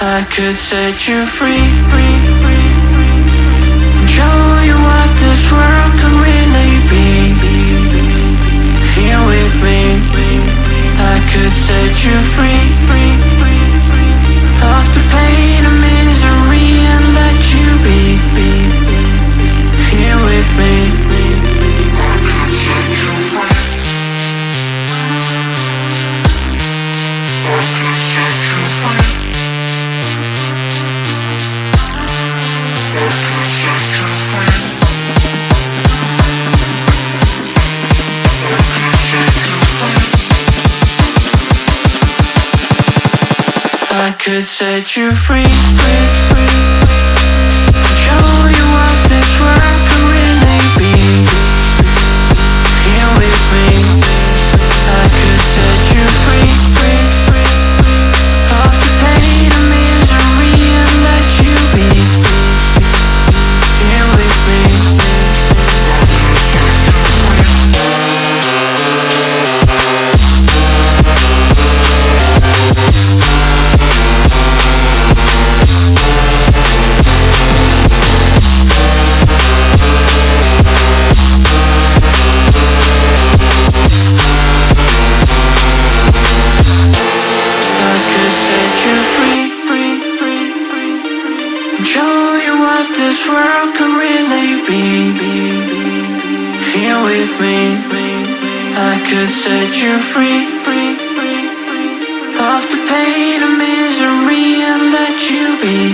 I could set you free, show you what this world can really be. Here with me, I could set you free of the pain and misery and let you be. Here with me, I could set you free. I could set you free. I could set you free, show you what this world can really be. Here with me, I could set you free of the pain and misery and let you be. Here with me, show you what this world can really be. Here with me, I could set you free of the pain and misery and let you be.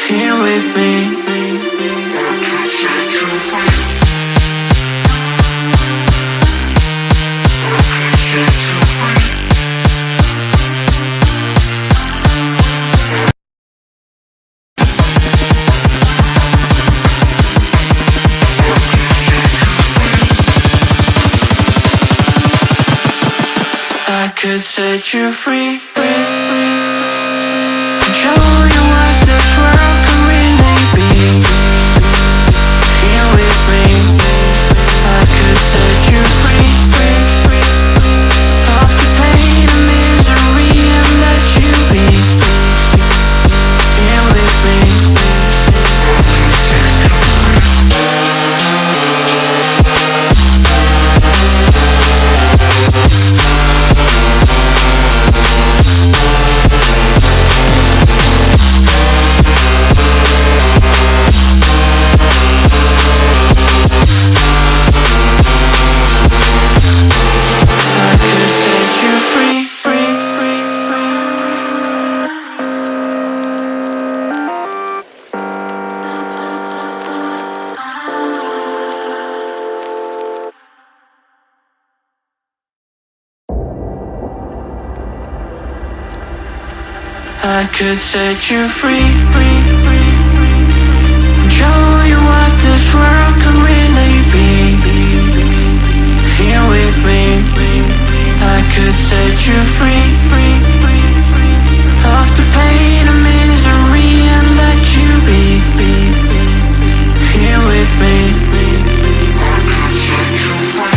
Here with me, I could set you free. I could set you free. I could set you free, show you what this world can really be. Here with me, I could set you free of the pain and misery and let you be. Here with me, I could set you I could set you free, show you what this world can really be. Here with me, I could set you free of the pain and misery and let you be. Here with me, I could set you free.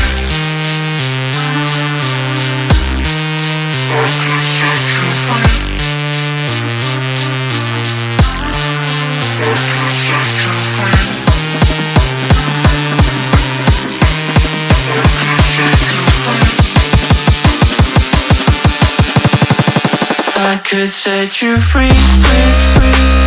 I could set you free. I could set you free.